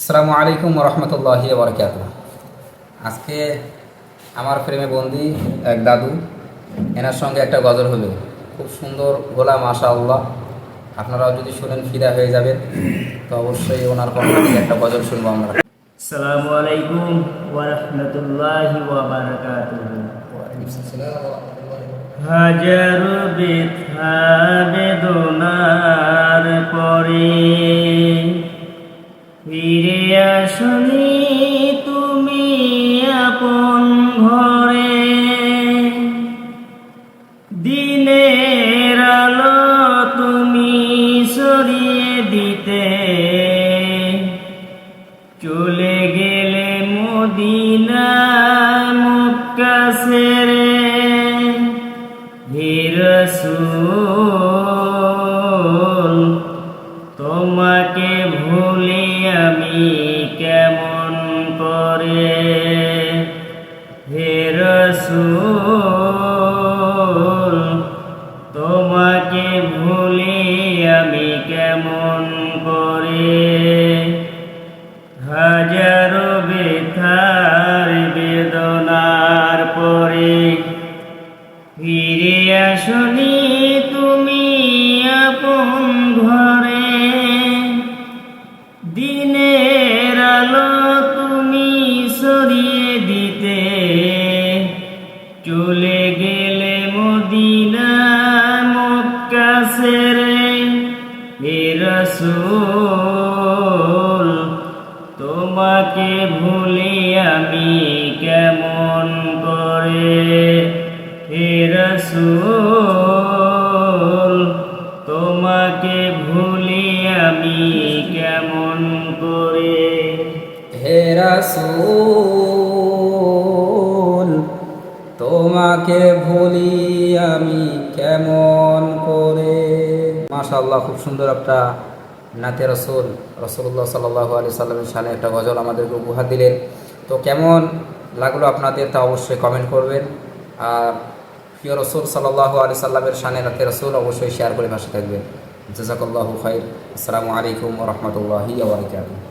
আসসালামু আলাইকুম রহমতুল্লাহি বারকাতুহ। আজকে আমার প্রেমে বন্দি এক দাদু, এনার সঙ্গে একটা গজল হলো। খুব সুন্দর গোলা, মাশাআল্লাহ। আপনারাও যদি শুনেন ফিদা হয়ে যাবেন। তো অবশ্যই ওনার কণ্ঠ থেকে একটা গজল শুনবো আমরা। আসসালামু আলাইকুম ওয়া রাহমাতুল্লাহি ওয়া বারাকাতুহু। হাজারো ব্যথা বেদনার পরে ফিরে আসনি তুমি আপন ঘরে। দিনের আলো তুমি সরিয়ে দিতে চলে গেলে মদিনা মক্কা ছেড়ে। হে রাসূল, তোমাকে ভুলি আমি কেমন করে। হে রাসূল, তোমাকে ভুলি আমি কেমন করে। হাজারো ব্যথার বেদনার পরে ফিরে আসনি তুমি আপন ঘরে। দিনের আলো তুমি সরিয়ে দিতে চলে গেলে মদিনা মক্কা ছেড়ে। হে রাসূল, তোমাকে ভুলি আমি কেমন করে। হে রাসূল, তোমাকে ভুলি আমি কেমন করে। হে রাসূল, তোমাকে ভুলি আমি কেমন করে। মাশাআল্লাহ, খুব সুন্দর একটা নাতে রসুল, রসুল্লাহ সাল্লাল্লাহু আলাইহি সাল্লামের শানে একটা গজল আমাদেরকে উপহার দিলেন। তো কেমন লাগলো আপনাদের তা অবশ্যই কমেন্ট করবেন। আর প্রিয় রসুল সাল্লাল্লাহু আলাইহি সাল্লামের শানে নাতে রসুল অবশ্যই শেয়ার করে পাশে থাকবেন। জাযাকাল্লাহু খাইর। আসসালামু আলাইকুম ওয়া রাহমাতুল্লাহি ওয়া বারাকাতুহু।